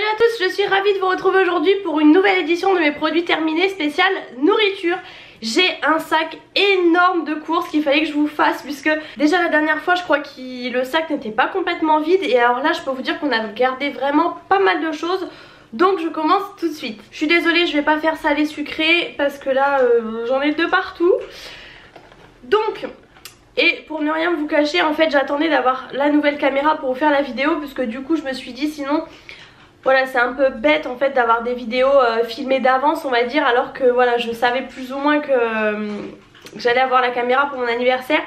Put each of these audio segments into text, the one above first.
à tous, je suis ravie de vous retrouver aujourd'hui pour une nouvelle édition de mes produits terminés spécial nourriture. J'ai un sac énorme de courses qu'il fallait que je vous fasse puisque déjà la dernière fois je crois que le sac n'était pas complètement vide et alors là je peux vous dire qu'on a gardé vraiment pas mal de choses. Donc je commence tout de suite. Je suis désolée, je vais pas faire salé sucré parce que là j'en ai de partout. Donc... Et pour ne rien vous cacher, en fait j'attendais d'avoir la nouvelle caméra pour vous faire la vidéo puisque du coup je me suis dit sinon voilà c'est un peu bête en fait d'avoir des vidéos filmées d'avance on va dire, alors que voilà je savais plus ou moins que j'allais avoir la caméra pour mon anniversaire.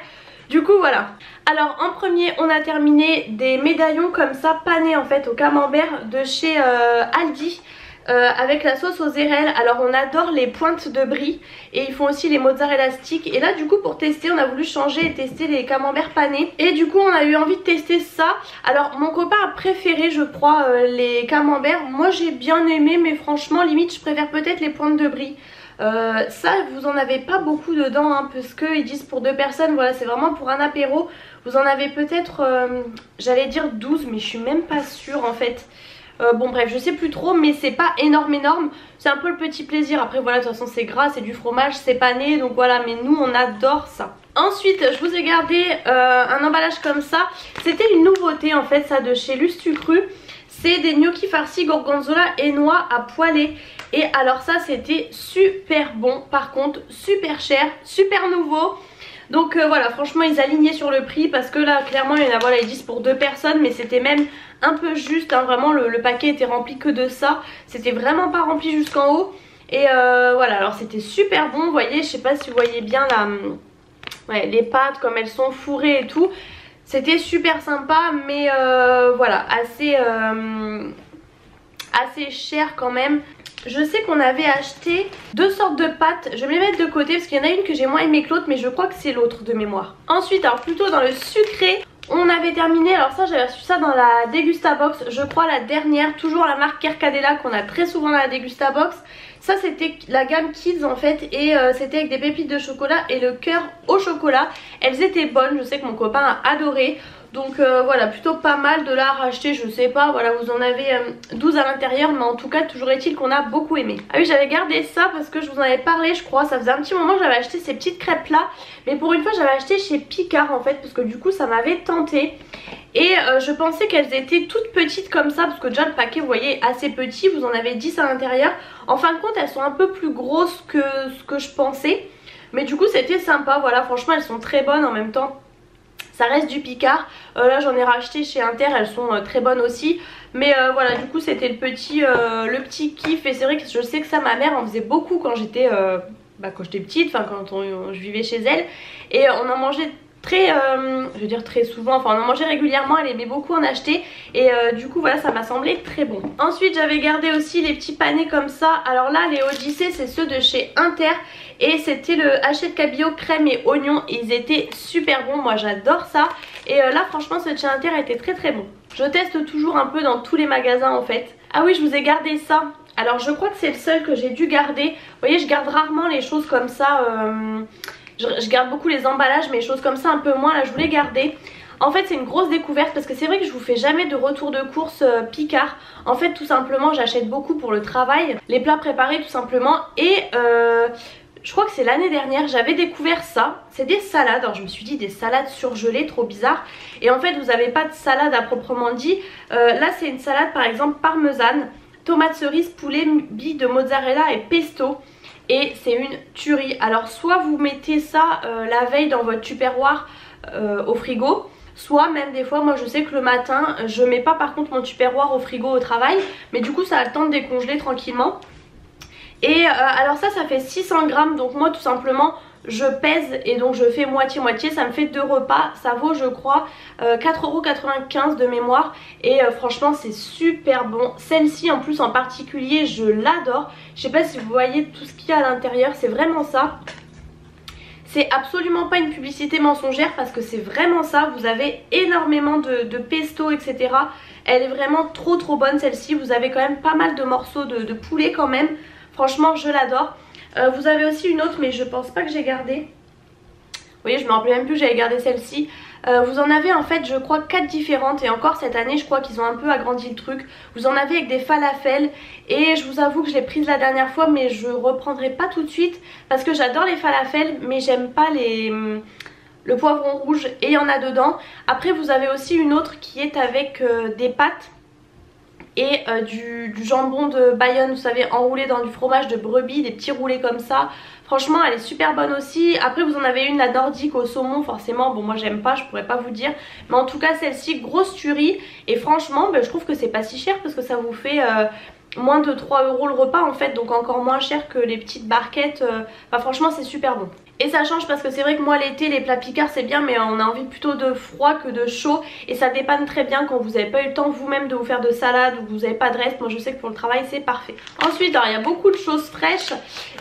Du coup voilà. Alors en premier on a terminé des médaillons comme ça panés en fait au camembert de chez Aldi. Avec la sauce aux érelles. Alors on adore les pointes de brie et ils font aussi les mozzarella sticks. Et là du coup pour tester on a voulu changer et tester les camemberts panés. Et du coup on a eu envie de tester ça. Alors mon copain a préféré je crois les camemberts. Moi j'ai bien aimé mais franchement limite je préfère peut-être les pointes de brie. Ça vous en avez pas beaucoup dedans hein, parce qu'ils disent pour 2 personnes, voilà c'est vraiment pour un apéro. Vous en avez peut-être j'allais dire 12 mais je suis même pas sûre en fait. Bon bref je sais plus trop mais c'est pas énorme, c'est un peu le petit plaisir. Après voilà de toute façon c'est gras, c'est du fromage, c'est pané donc voilà, mais nous on adore ça. Ensuite je vous ai gardé un emballage comme ça. C'était une nouveauté en fait ça de chez Lustucru. C'est des gnocchis farcis gorgonzola et noix à poêler. Et alors ça c'était super bon, par contre super cher, super nouveau. Donc voilà franchement ils alignaient sur le prix parce que là clairement il y en a, voilà ils disent pour 2 personnes mais c'était même un peu juste hein, vraiment le paquet était rempli que de ça. C'était vraiment pas rempli jusqu'en haut. Et voilà alors c'était super bon, vous voyez je sais pas si vous voyez bien là, ouais, les pâtes comme elles sont fourrées et tout. C'était super sympa mais voilà assez cher quand même. Je sais qu'on avait acheté 2 sortes de pâtes, je vais les mettre de côté parce qu'il y en a une que j'ai moins aimée que l'autre mais je crois que c'est l'autre de mémoire. Ensuite alors plutôt dans le sucré, on avait terminé, alors ça j'avais reçu ça dans la Degustabox, je crois la dernière, toujours la marque Kerkadella qu'on a très souvent dans la Degustabox. Ça c'était la gamme Kids en fait et c'était avec des pépites de chocolat et le cœur au chocolat. Elles étaient bonnes, je sais que mon copain a adoré. Donc voilà, plutôt pas mal de là à racheter, je sais pas, voilà vous en avez 12 à l'intérieur mais en tout cas toujours est-il qu'on a beaucoup aimé. Ah oui j'avais gardé ça parce que je vous en avais parlé je crois, ça faisait un petit moment que j'avais acheté ces petites crêpes là. Mais pour une fois j'avais acheté chez Picard en fait parce que du coup ça m'avait tenté. Et je pensais qu'elles étaient toutes petites comme ça parce que déjà le paquet vous voyez est assez petit, vous en avez 10 à l'intérieur. En fin de compte elles sont un peu plus grosses que ce que je pensais. Mais du coup c'était sympa, voilà franchement elles sont très bonnes en même temps. Ça reste du Picard, là j'en ai racheté chez Inter, elles sont très bonnes aussi. Mais voilà du coup c'était le petit kiff. Et c'est vrai que je sais que ça ma mère en faisait beaucoup quand j'étais petite, enfin quand je vivais chez elle. Et on en mangeait très, je veux dire très souvent, enfin on en mangeait régulièrement, elle aimait beaucoup en acheter. Et du coup voilà ça m'a semblé très bon. Ensuite j'avais gardé aussi les petits panés comme ça. Alors là les Odyssée c'est ceux de chez Inter. Et c'était le hachette cabillaud crème et oignon. Ils étaient super bons, moi j'adore ça. Et là franchement ce de chez Inter était très très bon. Je teste toujours un peu dans tous les magasins en fait. Ah oui je vous ai gardé ça. Alors je crois que c'est le seul que j'ai dû garder. Vous voyez je garde rarement les choses comme ça. Je garde beaucoup les emballages mais les choses comme ça un peu moins. Là je voulais garder. En fait c'est une grosse découverte parce que c'est vrai que je vous fais jamais de retour de course Picard. En fait tout simplement j'achète beaucoup pour le travail. Les plats préparés tout simplement. Et je crois que c'est l'année dernière j'avais découvert ça. C'est des salades, alors je me suis dit des salades surgelées, trop bizarre. Et en fait vous n'avez pas de salade à proprement dit. Là c'est une salade par exemple parmesane, tomate cerise, poulet, billes de mozzarella et pesto. Et c'est une tuerie. Alors soit vous mettez ça la veille dans votre tupperware au frigo. Soit même des fois moi je sais que le matin je mets pas par contre mon tupperware au frigo au travail. Mais du coup ça a le temps de décongeler tranquillement. Et alors ça fait 600 grammes donc moi tout simplement je pèse et donc je fais moitié-moitié, ça me fait 2 repas, ça vaut je crois 4,95 € de mémoire. Et franchement c'est super bon, celle-ci en plus en particulier je l'adore. Je sais pas si vous voyez tout ce qu'il y a à l'intérieur, c'est vraiment ça. C'est absolument pas une publicité mensongère parce que c'est vraiment ça, vous avez énormément de pesto etc. Elle est vraiment trop bonne celle-ci, vous avez quand même pas mal de morceaux de poulet quand même. Franchement je l'adore. Vous avez aussi une autre mais je pense pas que j'ai gardé. voyez, je me rappelle même plus que j'avais gardé celle-ci. Vous en avez en fait je crois 4 différentes et encore cette année je crois qu'ils ont un peu agrandi le truc. Vous en avez avec des falafels et je vous avoue que je l'ai prise la dernière fois mais je reprendrai pas tout de suite parce que j'adore les falafels mais j'aime pas le poivron rouge et il y en a dedans. Après vous avez aussi une autre qui est avec des pâtes et du jambon de Bayonne, vous savez, enroulé dans du fromage de brebis, des petits roulés comme ça. Franchement elle est super bonne aussi. Après vous en avez une, la nordique au saumon, forcément bon moi j'aime pas, je pourrais pas vous dire, mais en tout cas celle-ci grosse tuerie. Et franchement je trouve que c'est pas si cher parce que ça vous fait moins de 3 € le repas en fait, donc encore moins cher que les petites barquettes. Enfin franchement c'est super bon. Et ça change parce que c'est vrai que moi l'été les plats picards c'est bien mais on a envie plutôt de froid que de chaud. Et ça dépanne très bien quand vous n'avez pas eu le temps vous-même de vous faire de salade ou que vous n'avez pas de reste. Moi je sais que pour le travail c'est parfait. Ensuite alors il y a beaucoup de choses fraîches.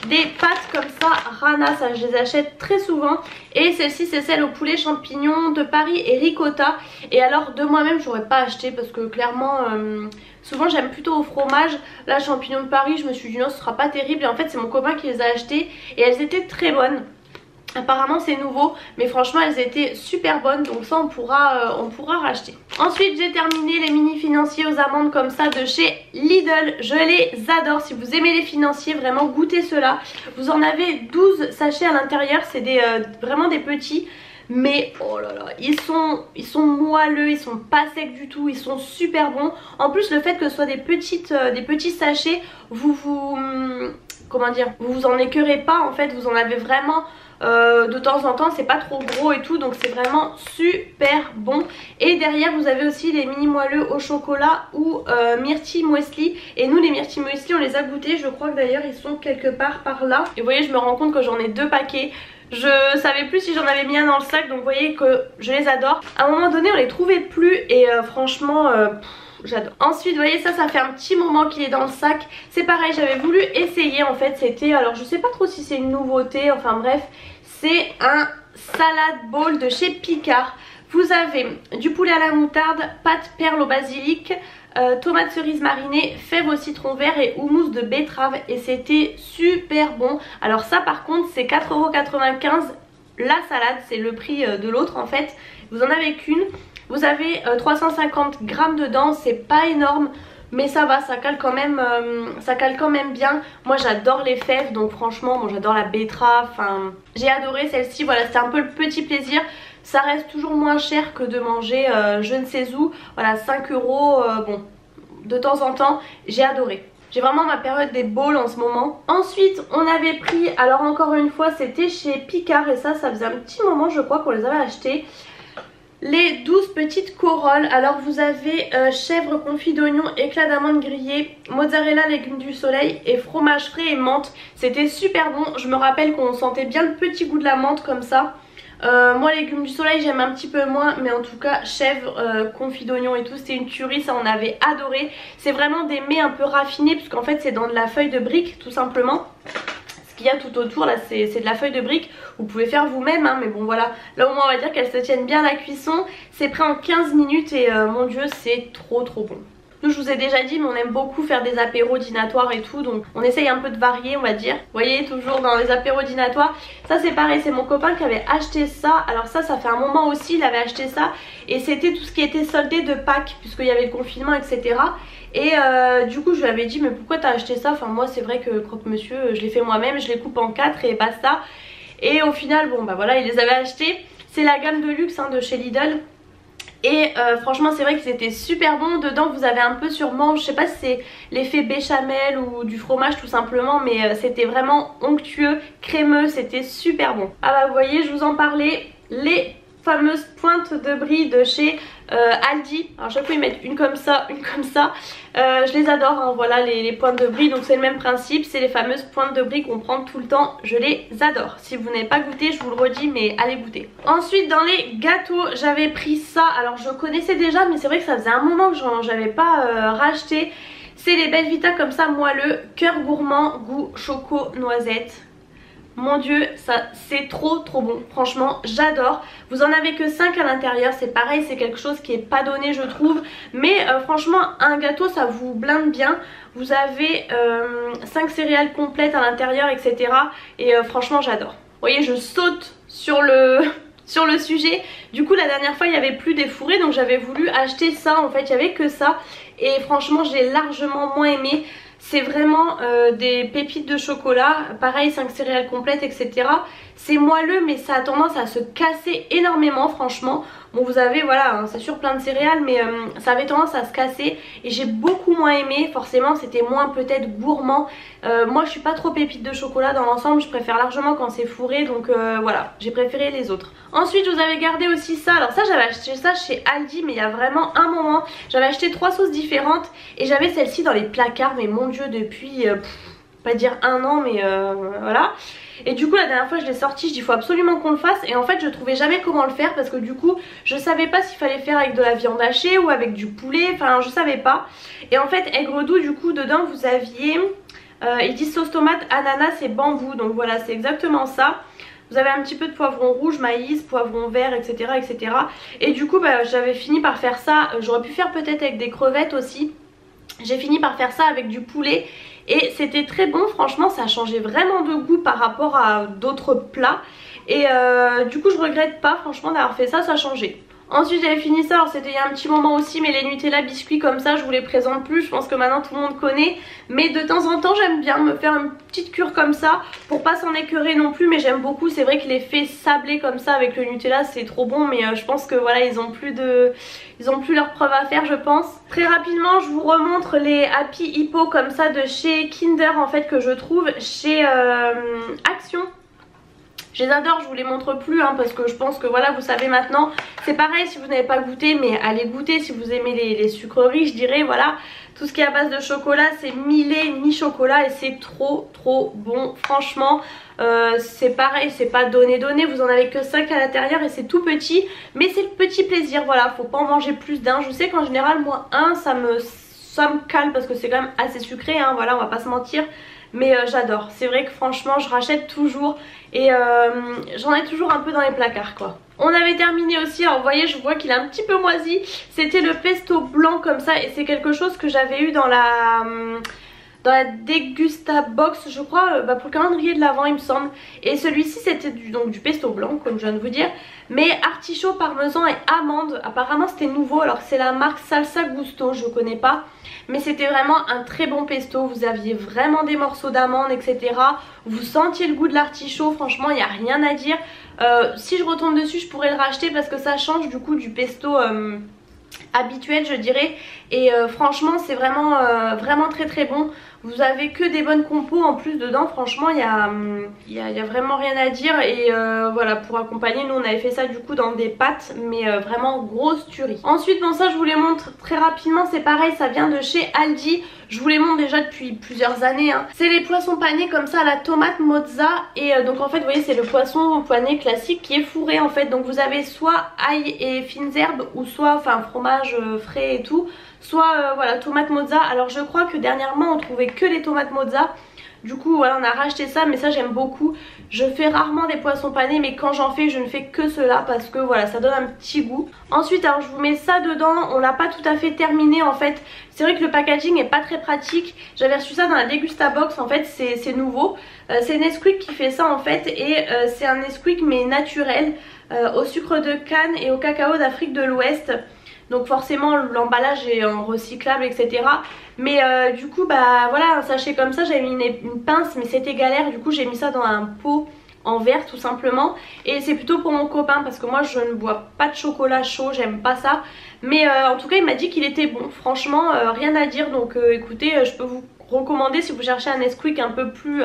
Des pâtes comme ça, Rana, ça je les achète très souvent. Et celle-ci c'est celle au poulet champignon de Paris et ricotta. Et alors de moi-même j'aurais pas acheté parce que clairement... souvent j'aime plutôt au fromage. Là champignons de Paris je me suis dit non ce sera pas terrible. Et en fait c'est mon copain qui les a achetées et elles étaient très bonnes. Apparemment c'est nouveau mais franchement elles étaient super bonnes, donc ça on pourra racheter. Ensuite j'ai terminé les mini financiers aux amandes comme ça de chez Lidl. Je les adore, si vous aimez les financiers vraiment goûtez ceux-là. Vous en avez 12 sachets à l'intérieur, c'est vraiment des petits. Mais oh là là, ils sont moelleux, ils sont pas secs du tout, ils sont super bons. En plus le fait que ce soit des petits sachets, comment dire, vous vous en écœurez pas en fait, vous en avez vraiment de temps en temps, c'est pas trop gros et tout, donc c'est vraiment super bon. Et derrière vous avez aussi les mini moelleux au chocolat ou myrtille muesli. Et nous les myrtilles muesli on les a goûtés, je crois que d'ailleurs ils sont quelque part par là. Et vous voyez je me rends compte que j'en ai 2 paquets. Je savais plus si j'en avais mis un dans le sac, donc vous voyez que je les adore. À un moment donné on les trouvait plus et franchement j'adore. Ensuite vous voyez ça fait un petit moment qu'il est dans le sac. C'est pareil, j'avais voulu essayer en fait, c'était, alors je sais pas trop si c'est une nouveauté, enfin bref, c'est un salad bowl de chez Picard. Vous avez du poulet à la moutarde, pâte perle au basilic, tomates cerises marinées, fèves au citron vert et houmous de betterave. Et c'était super bon. Alors ça par contre c'est 4,95 € la salade, c'est le prix de l'autre en fait. Vous en avez qu'une. Vous avez 350 grammes dedans, c'est pas énorme. Mais ça va, ça cale quand même bien. Moi j'adore les fèves, donc franchement moi j'adore la betterave. Enfin, j'ai adoré celle-ci, voilà c'était un peu le petit plaisir. Ça reste toujours moins cher que de manger je ne sais où. Voilà 5 €, bon de temps en temps, j'ai adoré. J'ai vraiment ma période des bowls en ce moment. Ensuite on avait pris, alors encore une fois c'était chez Picard et ça faisait un petit moment je crois qu'on les avait achetés. Les 12 petites corolles. Alors vous avez chèvre confit d'oignon, éclat d'amande grillé, mozzarella, légumes du soleil et fromage frais et menthe. C'était super bon, je me rappelle qu'on sentait bien le petit goût de la menthe comme ça. Moi légumes du soleil j'aime un petit peu moins, mais en tout cas chèvre, confit d'oignon et tout c'était une tuerie, ça on avait adoré. C'est vraiment des mets un peu raffinés puisqu'en fait c'est dans de la feuille de brique tout simplement. Il y a tout autour là c'est de la feuille de brique, vous pouvez faire vous-même hein, mais bon voilà, là au moins on va dire qu'elles se tiennent bien à la cuisson. C'est prêt en 15 minutes et mon dieu c'est trop bon. Nous je vous ai déjà dit mais on aime beaucoup faire des apéros dînatoires et tout, donc on essaye un peu de varier on va dire. Vous voyez toujours dans les apéros dînatoires, ça c'est pareil, c'est mon copain qui avait acheté ça. Alors ça fait un moment aussi il avait acheté ça et c'était tout ce qui était soldé de Pâques puisqu'il y avait le confinement etc. Et du coup je lui avais dit mais pourquoi t'as acheté ça, enfin moi c'est vrai que croque-monsieur je l'ai fait moi-même, je les coupe en 4 et basta. Et au final bon bah voilà il les avait achetés. C'est la gamme de luxe hein, de chez Lidl. Et franchement c'est vrai qu'ils étaient super bons. Dedans vous avez un peu sûrement, je sais pas si c'est l'effet béchamel ou du fromage tout simplement, mais c'était vraiment onctueux, crémeux, c'était super bon. Ah bah vous voyez je vous en parlais, les fameuses pointes de brie de chez Aldi. Alors chaque fois ils mettent une comme ça, une comme ça. Je les adore hein, voilà les pointes de brie, donc c'est le même principe, c'est les fameuses pointes de brie qu'on prend tout le temps, je les adore. Si vous n'avez pas goûté je vous le redis mais allez goûter. Ensuite dans les gâteaux j'avais pris ça, alors je connaissais déjà mais c'est vrai que ça faisait un moment que j'avais pas racheté. C'est les Belvita comme ça moelleux, cœur gourmand, goût choco noisette. Mon dieu ça c'est trop bon, franchement j'adore. Vous en avez que 5 à l'intérieur, c'est pareil, c'est quelque chose qui est pas donné je trouve. Mais franchement un gâteau ça vous blinde bien. Vous avez 5 céréales complètes à l'intérieur etc. Et franchement j'adore. Vous voyez je saute sur le sujet. Du coup la dernière fois il n'y avait plus des fourrés, donc j'avais voulu acheter ça. En fait il n'y avait que ça et franchement j'ai largement moins aimé. C'est vraiment des pépites de chocolat, pareil 5 céréales complètes etc. C'est moelleux mais ça a tendance à se casser énormément franchement. Bon vous avez voilà hein, c'est sûr plein de céréales mais ça avait tendance à se casser et j'ai beaucoup moins aimé. Forcément c'était moins peut-être gourmand. Moi je suis pas trop pépite de chocolat dans l'ensemble, je préfère largement quand c'est fourré donc voilà j'ai préféré les autres. Ensuite je vous avais gardé aussi ça, alors ça j'avais acheté ça chez Aldi mais il y a vraiment un moment. J'avais acheté 3 sauces différentes et j'avais celle-ci dans les placards mais mon dieu depuis pas dire un an mais voilà. Et du coup la dernière fois je l'ai sorti, je dis il faut absolument qu'on le fasse et en fait je trouvais jamais comment le faire parce que du coup je savais pas s'il fallait faire avec de la viande hachée ou avec du poulet, enfin je savais pas. Et en fait aigre doux du coup dedans vous aviez, ils disent sauce tomate, ananas et bambou, donc voilà c'est exactement ça. Vous avez un petit peu de poivron rouge, maïs, poivron vert etc etc. Et du coup bah, j'avais fini par faire ça, j'aurais pu faire peut-être avec des crevettes aussi. J'ai fini par faire ça avec du poulet et c'était très bon, franchement ça changeait vraiment de goût par rapport à d'autres plats. Et du coup je regrette pas franchement d'avoir fait ça, ça a changé. Ensuite j'avais fini ça, alors c'était il y a un petit moment aussi mais les Nutella biscuits comme ça je vous les présente plus, je pense que maintenant tout le monde connaît. Mais de temps en temps j'aime bien me faire une petite cure comme ça pour pas s'en écœurer non plus. Mais j'aime beaucoup, c'est vrai que l'effet sablé comme ça avec le Nutella c'est trop bon. Mais je pense que voilà ils ont plus leur preuve à faire je pense. Très rapidement je vous remontre les Happy Hippo comme ça de chez Kinder en fait que je trouve chez Action. Je les adore, je vous les montre plus hein, parce que je pense que voilà vous savez maintenant. C'est pareil si vous n'avez pas goûté mais allez goûter si vous aimez les sucreries je dirais. Voilà tout ce qui est à base de chocolat c'est mi-lait mi-chocolat et c'est trop bon franchement. C'est pareil, c'est pas donné, vous en avez que 5 à l'intérieur et c'est tout petit. Mais c'est le petit plaisir, voilà, faut pas en manger plus d'un. Je sais qu'en général moi un ça me cale parce que c'est quand même assez sucré hein, voilà on va pas se mentir. Mais j'adore, c'est vrai que franchement je rachète toujours et j'en ai toujours un peu dans les placards quoi. On avait terminé aussi, alors vous voyez je vois qu'il est un petit peu moisi. C'était le pesto blanc comme ça et c'est quelque chose que j'avais eu dans la Dégusta Box je crois pour le calendrier de l'Avent il me semble. Et celui-ci c'était donc du pesto blanc comme je viens de vous dire. Mais artichaut, parmesan et amande, apparemment c'était nouveau. Alors c'est la marque Salsa Gusto, je connais pas. Mais c'était vraiment un très bon pesto, vous aviez vraiment des morceaux d'amande etc. Vous sentiez le goût de l'artichaut, franchement il n'y a rien à dire. Si je retombe dessus je pourrais le racheter parce que ça change du coup du pesto habituel je dirais. Et franchement c'est vraiment très bon. Vous avez que des bonnes compos en plus dedans, franchement il y a vraiment rien à dire. Et voilà pour accompagner nous on avait fait ça du coup dans des pâtes mais vraiment grosse tuerie. Ensuite bon ça je vous les montre très rapidement, c'est pareil ça vient de chez Aldi. Je vous les montre déjà depuis plusieurs années hein. C'est les poissons panés comme ça à la tomate mozza. Et donc en fait vous voyez c'est le poisson pané classique qui est fourré en fait. Donc vous avez soit ail et fines herbes ou soit enfin fromage frais et tout. Soit voilà tomate mozza. Alors je crois que dernièrement on trouvait que les tomates mozza. Du coup voilà on a racheté ça mais ça j'aime beaucoup. Je fais rarement des poissons panés mais quand j'en fais je ne fais que cela parce que voilà ça donne un petit goût. Ensuite alors je vous mets ça dedans, on l'a pas tout à fait terminé en fait. C'est vrai que le packaging est pas très pratique. J'avais reçu ça dans la Dégusta Box en fait, c'est nouveau. C'est Nesquik qui fait ça en fait et c'est un Nesquik mais naturel au sucre de canne et au cacao d'Afrique de l'Ouest. Donc forcément l'emballage est en recyclable etc. Mais du coup bah voilà un sachet comme ça, j'avais mis une pince mais c'était galère. Du coup j'ai mis ça dans un pot en verre tout simplement. Et c'est plutôt pour mon copain parce que moi je ne bois pas de chocolat chaud, j'aime pas ça. Mais en tout cas il m'a dit qu'il était bon, franchement rien à dire. Donc écoutez je peux vous recommander si vous cherchez un Nesquik un peu plus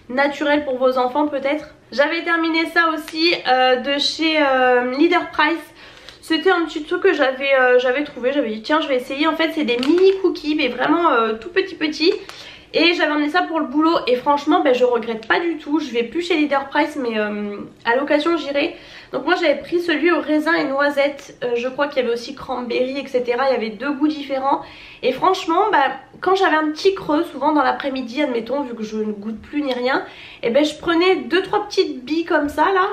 naturel pour vos enfants peut-être. J'avais terminé ça aussi de chez Leader Price. C'était un petit truc que j'avais trouvé, j'avais dit tiens je vais essayer. En fait c'est des mini cookies mais vraiment tout petits. Et j'avais emmené ça pour le boulot et franchement ben, je regrette pas du tout. Je vais plus chez Leader Price mais à l'occasion j'irai. Donc moi j'avais pris celui au raisin et noisette. Je crois qu'il y avait aussi cranberry etc. Il y avait deux goûts différents. Et franchement ben, quand j'avais un petit creux, souvent dans l'après-midi admettons, vu que je ne goûte plus ni rien, et ben je prenais 2-3 petites billes comme ça là.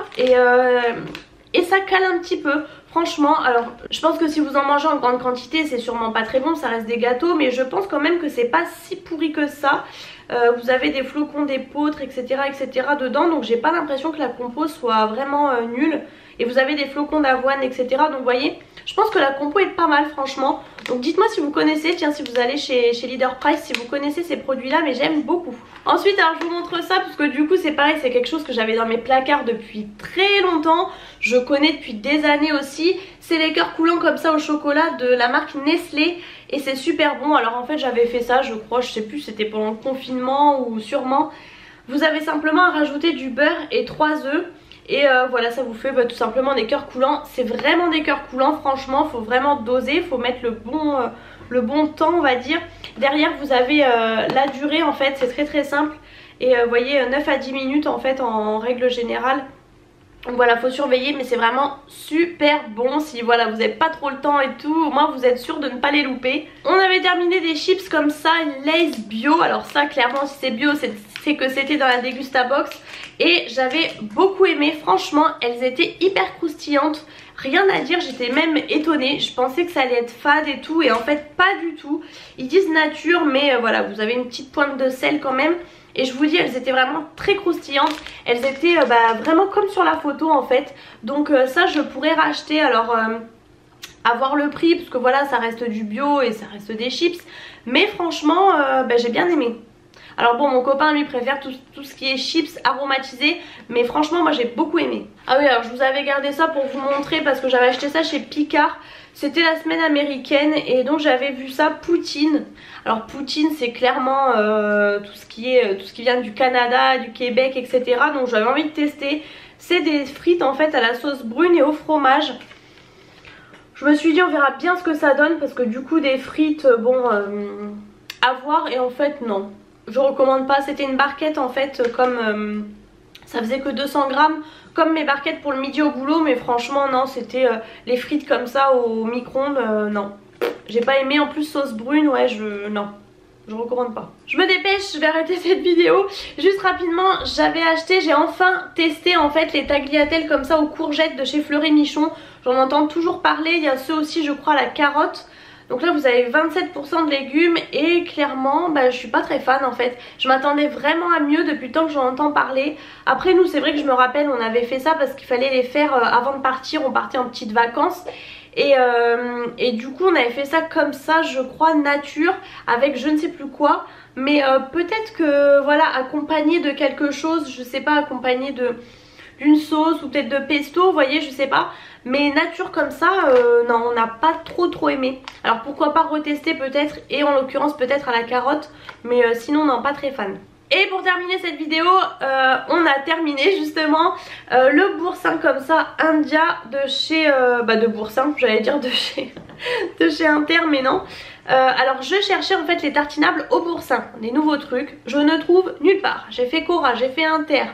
et ça cale un petit peu. Franchement, alors je pense que si vous en mangez en grande quantité c'est sûrement pas très bon, ça reste des gâteaux, mais je pense quand même que c'est pas si pourri que ça. Vous avez des flocons d'épeautre etc dedans, donc j'ai pas l'impression que la compo soit vraiment nulle. Et vous avez des flocons d'avoine etc, donc vous voyez, je pense que la compo est pas mal franchement. Donc dites moi si vous connaissez, tiens si vous allez chez Leader Price, si vous connaissez ces produits là, mais j'aime beaucoup. Ensuite alors je vous montre ça parce que du coup c'est pareil, c'est quelque chose que j'avais dans mes placards depuis très longtemps. Je connais depuis des années aussi. C'est les cœurs coulants comme ça au chocolat de la marque Nestlé. Et c'est super bon. Alors en fait j'avais fait ça je crois, je sais plus c'était pendant le confinement ou sûrement. Vous avez simplement à rajouter du beurre et 3 œufs. Et voilà, ça vous fait tout simplement des cœurs coulants. C'est vraiment des cœurs coulants, franchement, faut vraiment doser, faut mettre le bon temps on va dire. Derrière vous avez la durée en fait, c'est très simple. Et vous voyez 9 à 10 minutes en fait en règle générale. Donc voilà, faut surveiller, mais c'est vraiment super bon. Si voilà vous n'avez pas trop le temps et tout, au moins vous êtes sûr de ne pas les louper. On avait terminé des chips comme ça, Lay's bio. Alors ça clairement si c'est bio c'est que c'était dans la Dégusta Box. Et j'avais beaucoup aimé, franchement elles étaient hyper croustillantes. Rien à dire, j'étais même étonnée. Je pensais que ça allait être fade et tout, et en fait pas du tout. Ils disent nature, mais voilà, vous avez une petite pointe de sel quand même. Et je vous dis, elles étaient vraiment très croustillantes. Elles étaient vraiment comme sur la photo en fait. Donc ça je pourrais racheter. Alors avoir le prix parce que voilà ça reste du bio et ça reste des chips. Mais franchement j'ai bien aimé. Alors bon, mon copain lui préfère tout ce qui est chips aromatisés, mais franchement moi j'ai beaucoup aimé. Ah oui, alors je vous avais gardé ça pour vous montrer parce que j'avais acheté ça chez Picard. C'était la semaine américaine et donc j'avais vu ça, poutine. Alors poutine c'est clairement tout ce qui vient du Canada, du Québec etc. Donc j'avais envie de tester. C'est des frites en fait à la sauce brune et au fromage. Je me suis dit on verra bien ce que ça donne parce que du coup des frites bon à voir, et en fait non. Je recommande pas, c'était une barquette en fait comme ça faisait que 200 grammes comme mes barquettes pour le midi au boulot, mais franchement non, c'était les frites comme ça au micro-ondes, non. J'ai pas aimé, en plus sauce brune, ouais non, je recommande pas. Je me dépêche, je vais arrêter cette vidéo. Juste rapidement, j'ai enfin testé en fait les tagliatelles comme ça aux courgettes de chez Fleury Michon. J'en entends toujours parler, il y a ceux aussi je crois à la carotte. Donc là vous avez 27% de légumes et clairement je suis pas très fan en fait. Je m'attendais vraiment à mieux depuis le temps que j'en entends parler. Après nous c'est vrai que je me rappelle on avait fait ça parce qu'il fallait les faire avant de partir, on partait en petites vacances. Et du coup on avait fait ça comme ça je crois nature avec je ne sais plus quoi. Mais peut-être que voilà accompagné de quelque chose, je sais pas, accompagné d'une sauce ou peut-être de pesto, vous voyez, je sais pas. Mais nature comme ça, non, on n'a pas trop aimé. Alors pourquoi pas retester peut-être, et en l'occurrence peut-être à la carotte. Mais sinon non, pas très fan. Et pour terminer cette vidéo, on a terminé justement le boursin comme ça, India de chez... de boursin, j'allais dire de chez Inter, mais non. Alors je cherchais en fait les tartinables au boursin, des nouveaux trucs. Je ne trouve nulle part. J'ai fait Cora, j'ai fait Inter.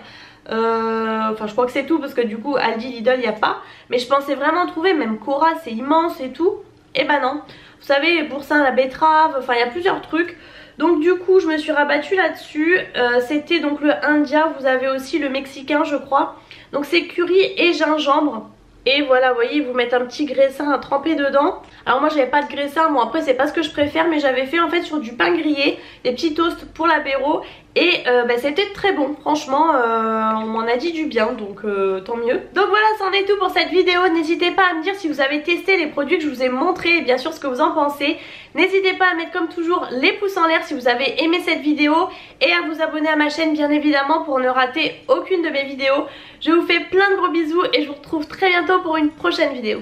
Enfin je crois que c'est tout parce que du coup Aldi, Lidl il n'y a pas. Mais je pensais vraiment trouver, même Cora c'est immense et tout. Et bah non. Vous savez, boursin à la betterave, enfin il y a plusieurs trucs. Donc du coup je me suis rabattue là-dessus. C'était donc le India, vous avez aussi le mexicain je crois. Donc c'est curry et gingembre. Et voilà, vous voyez, ils vous mettent un petit graissin à tremper dedans. Alors moi j'avais pas de graissin, bon après c'est pas ce que je préfère, mais j'avais fait en fait sur du pain grillé, des petits toasts pour l'apéro. Et c'était très bon, franchement on m'en a dit du bien, donc tant mieux. Donc voilà, c'en est tout pour cette vidéo. N'hésitez pas à me dire si vous avez testé les produits que je vous ai montrés et bien sûr ce que vous en pensez. N'hésitez pas à mettre comme toujours les pouces en l'air si vous avez aimé cette vidéo et à vous abonner à ma chaîne bien évidemment pour ne rater aucune de mes vidéos. Je vous fais plein de gros bisous et je vous retrouve très bientôt pour une prochaine vidéo.